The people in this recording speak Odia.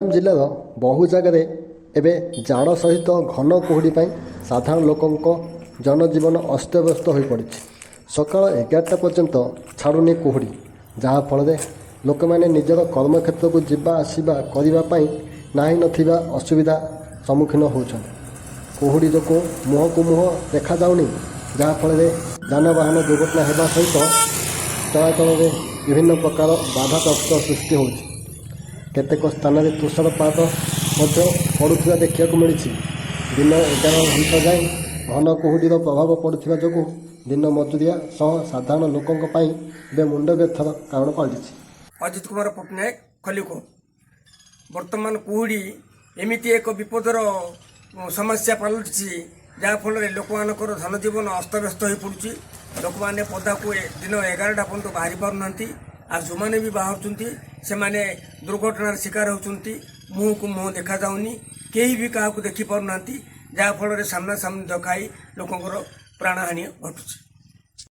ଜିଲ୍ଲାର ବହୁ ଜାଗାରେ ଏବେ ଜାଡ଼ ସହିତ ଘନ କୁହୁଡ଼ି ପାଇଁ ସାଧାରଣ ଲୋକଙ୍କ ଜନଜୀବନ ଅସ୍ତବ୍ୟସ୍ତ ହୋଇପଡ଼ିଛି। ସକାଳ 11ଟା ପର୍ଯ୍ୟନ୍ତ ଛାଡ଼ୁନି କୁହୁଡ଼ି, ଯାହାଫଳରେ ଲୋକମାନେ ନିଜର କର୍ମକ୍ଷେତ୍ରକୁ ଯିବା ଆସିବା କରିବା ପାଇଁ ନାହିଁ ନଥିବା ଅସୁବିଧା ସମ୍ମୁଖୀନ ହେଉଛନ୍ତି। କୁହୁଡ଼ି ଯୋଗୁଁ ମୁହଁକୁ ମୁହଁ ଦେଖାଯାଉନି, ଯାହାଫଳରେ ଯାନବାହନ ଦୁର୍ଘଟଣା ହେବା ସହିତ ଚଳାଚଳରେ ବିଭିନ୍ନ ପ୍ରକାର ବାଧାପ୍ରାପ୍ତ ସୃଷ୍ଟି ହେଉଛି। କେତେକ ସ୍ଥାନରେ ତୁଷାରପାତ ମଧ୍ୟ ପଡ଼ୁଥିବା ଦେଖିବାକୁ ମିଳିଛି। ଦିନ 11 ଘଣ୍ଟା ଯାଏଁ ଘନ କୁହୁଡ଼ିର ପ୍ରଭାବ ପଡ଼ୁଥିବା ଯୋଗୁଁ ଦିନ ମଜୁରିଆ ସହ ସାଧାରଣ ଲୋକଙ୍କ ପାଇଁ ଏବେ ମୁଣ୍ଡ ବ୍ୟଥାର କାରଣ ପାଲଟିଛି। ଅଜିତ କୁମାର ପଟ୍ଟନାୟକ, ଖଲିକୋଟ। ବର୍ତ୍ତମାନ କୁହୁଡ଼ି ଏମିତି ଏକ ବିପଦର ସମସ୍ୟା ପାଲଟିଛି, ଯାହାଫଳରେ ଲୋକମାନଙ୍କର ଧନଜୀବନ ଅସ୍ତବ୍ୟସ୍ତ ହୋଇପଡ଼ୁଛି। ଲୋକମାନେ ପଦାକୁ ଦିନ 11ଟା ପର୍ଯ୍ୟନ୍ତ ବାହାରି ପାରୁନାହାନ୍ତି। ଆଉ ଯେଉଁମାନେ ବି ବାହାରୁଛନ୍ତି ସେମାନେ ଦୁର୍ଘଟଣାର ଶିକାର ହେଉଛନ୍ତି। ମୁହଁକୁ ମୁହଁ ଦେଖାଯାଉନି, କେହି ବି କାହାକୁ ଦେଖିପାରୁନାହାନ୍ତି, ଯାହାଫଳରେ ସାମ୍ନାସାମ୍ନି ଧକ୍କା ହୋଇ ଲୋକଙ୍କର ପ୍ରାଣହାନି ଘଟୁଛି।